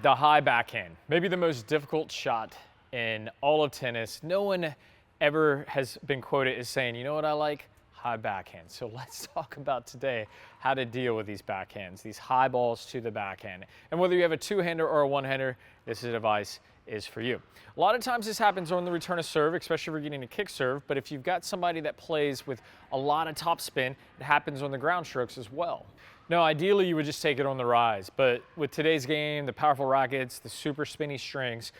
The high backhand, maybe the most difficult shot in all of tennis. No one ever has been quoted as saying, you know what I like? High backhand. So let's talk about today how to deal with these backhands, these high balls to the backhand. And whether you have a two-hander or a one-hander, this advice is for you. A lot of times this happens on the return of serve, especially if you're getting a kick serve, but if you've got somebody that plays with a lot of topspin, it happens on the ground strokes as well. No, ideally you would just take it on the rise, but with today's game, the powerful rackets, the super spinny strings,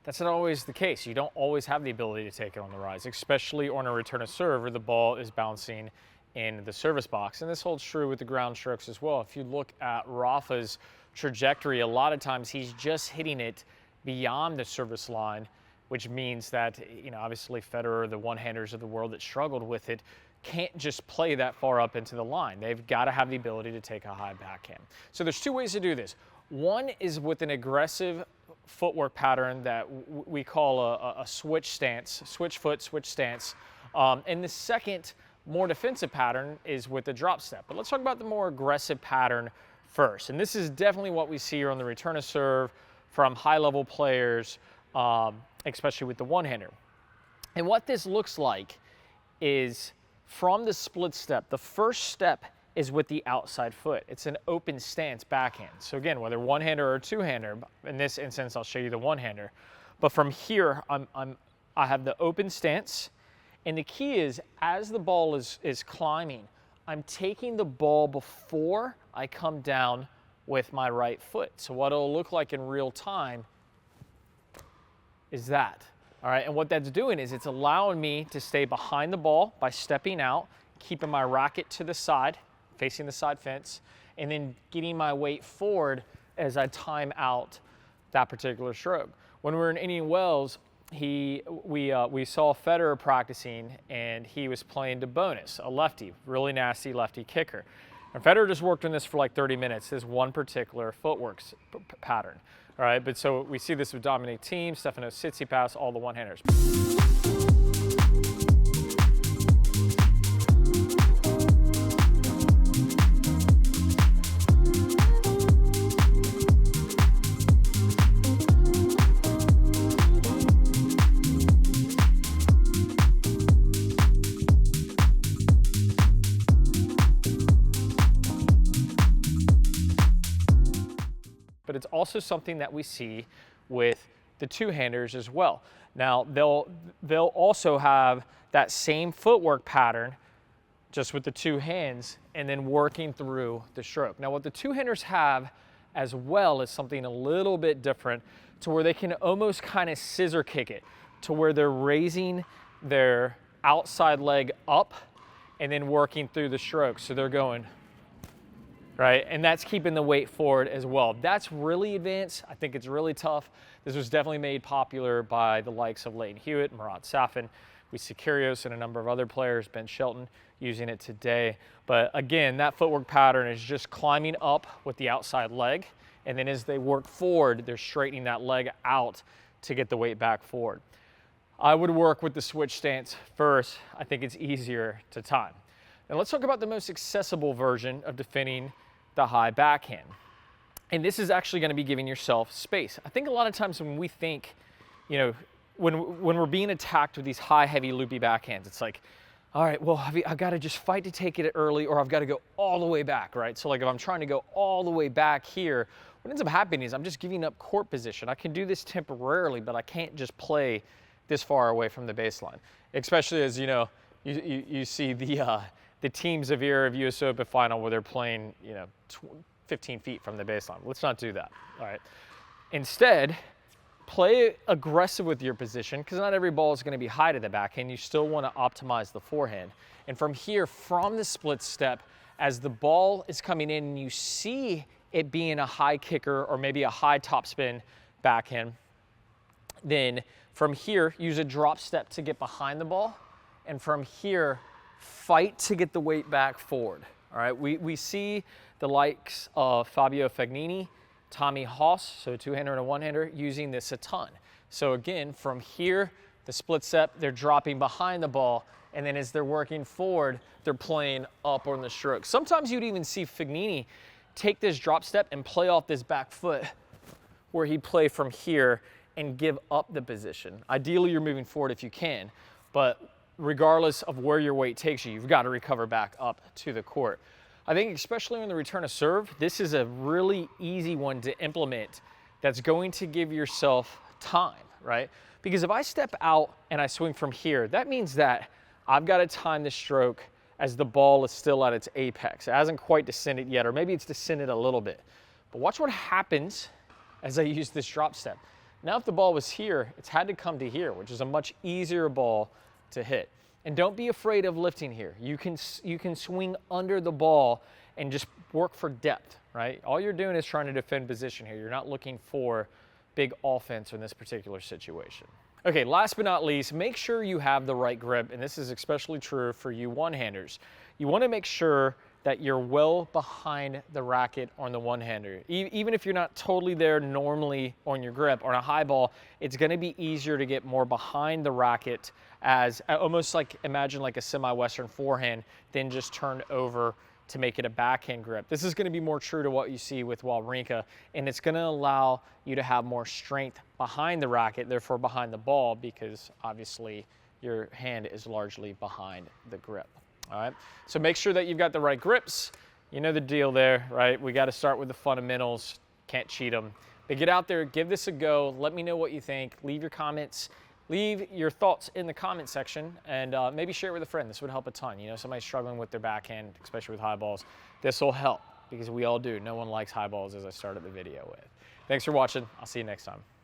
that's not always the case. You don't always have the ability to take it on the rise, especially on a return of serve where the ball is bouncing in the service box. And this holds true with the ground strokes as well. If you look at Rafa's trajectory, a lot of times he's just hitting it beyond the service line, which means that, you know, obviously Federer, the one-handers of the world that struggled with it, can't just play that far up into the line. They've got to have the ability to take a high backhand. So there's two ways to do this. One is with an aggressive footwork pattern that we call a switch stance, switch foot, switch stance. And the second, more defensive pattern is with the drop step. But let's talk about the more aggressive pattern first. And this is definitely what we see here on the return of serve from high-level players, especially with the one-hander. And what this looks like is from the split step, the first step is with the outside foot. It's an open stance backhand. So again, whether one-hander or two-hander, in this instance, I'll show you the one-hander. But from here, I have the open stance. And the key is, as the ball is climbing, I'm taking the ball before I come down with my right foot. So what it'll look like in real time is that. All right, and what that's doing is it's allowing me to stay behind the ball by stepping out, keeping my racket to the side, facing the side fence, and then getting my weight forward as I time out that particular stroke. When we were in Indian Wells, we saw Federer practicing, and he was playing to bonus, a lefty, really nasty lefty kicker. And Federer just worked on this for like 30 minutes, this one particular footwork pattern. All right, but so we see this with Dominic Thiem, Stefano Tsitsipas, all the one-handers. But it's also something that we see with the two-handers as well. Now, they'll also have that same footwork pattern, just with the two hands, and then working through the stroke. Now, what the two-handers have as well is something a little bit different, to where they can almost kind of scissor kick it, to where they're raising their outside leg up and then working through the stroke. So they're going, right? And that's keeping the weight forward as well. That's really advanced. I think it's really tough. This was definitely made popular by the likes of Leighton Hewitt, Marat Safin. We see Kyrgios and a number of other players, Ben Shelton, using it today. But again, that footwork pattern is just climbing up with the outside leg. And then as they work forward, they're straightening that leg out to get the weight back forward. I would work with the switch stance first. I think it's easier to time. Now let's talk about the most accessible version of defending the high backhand. And this is actually going to be giving yourself space. I think a lot of times when we think, you know, when we're being attacked with these high, heavy, loopy backhands, it's like, all right, well, I've got to just fight to take it early, or I've got to go all the way back, right? So like if I'm trying to go all the way back here, what ends up happening is I'm just giving up court position. I can do this temporarily, but I can't just play this far away from the baseline, especially as, you know, you see the Team Zavir of US Open final where they're playing, you know, 15 feet from the baseline. Let's not do that, all right? Instead, play aggressive with your position, because not every ball is going to be high to the backhand. You still want to optimize the forehand. And from here, from the split step, as the ball is coming in and you see it being a high kicker or maybe a high topspin backhand, then from here, use a drop step to get behind the ball. And from here, fight to get the weight back forward. All right, we see the likes of Fabio Fognini, Tommy Haas, so a two-hander and a one-hander, using this a ton. So again, from here, the split step, they're dropping behind the ball, and then as they're working forward, they're playing up on the stroke. Sometimes you'd even see Fognini take this drop step and play off this back foot where he'd play from here and give up the position. Ideally, you're moving forward if you can, but regardless of where your weight takes you, you've got to recover back up to the court. I think especially on the return of serve, this is a really easy one to implement that's going to give yourself time, right? Because if I step out and I swing from here, that means that I've got to time the stroke as the ball is still at its apex. It hasn't quite descended yet, or maybe it's descended a little bit. But watch what happens as I use this drop step. Now if the ball was here, it's had to come to here, which is a much easier ball to hit. And don't be afraid of lifting here. You can swing under the ball and just work for depth, right? All you're doing is trying to defend position here. You're not looking for big offense in this particular situation. Okay, last but not least, make sure you have the right grip, and this is especially true for you one-handers. You want to make sure that you're well behind the racket on the one-hander. Even if you're not totally there normally on your grip, on a high ball, it's going to be easier to get more behind the racket, as almost like, imagine like a semi-western forehand, then just turned over to make it a backhand grip. This is going to be more true to what you see with Wawrinka, and it's going to allow you to have more strength behind the racket, therefore behind the ball, because obviously your hand is largely behind the grip. All right, so make sure that you've got the right grips. You know the deal there, right? We got to start with the fundamentals. Can't cheat them. But get out there, give this a go. Let me know what you think. Leave your comments. Leave your thoughts in the comment section, and maybe share it with a friend. This would help a ton. You know, somebody's struggling with their backhand, especially with high balls. This will help, because we all do. No one likes high balls, as I started the video with. Thanks for watching. I'll see you next time.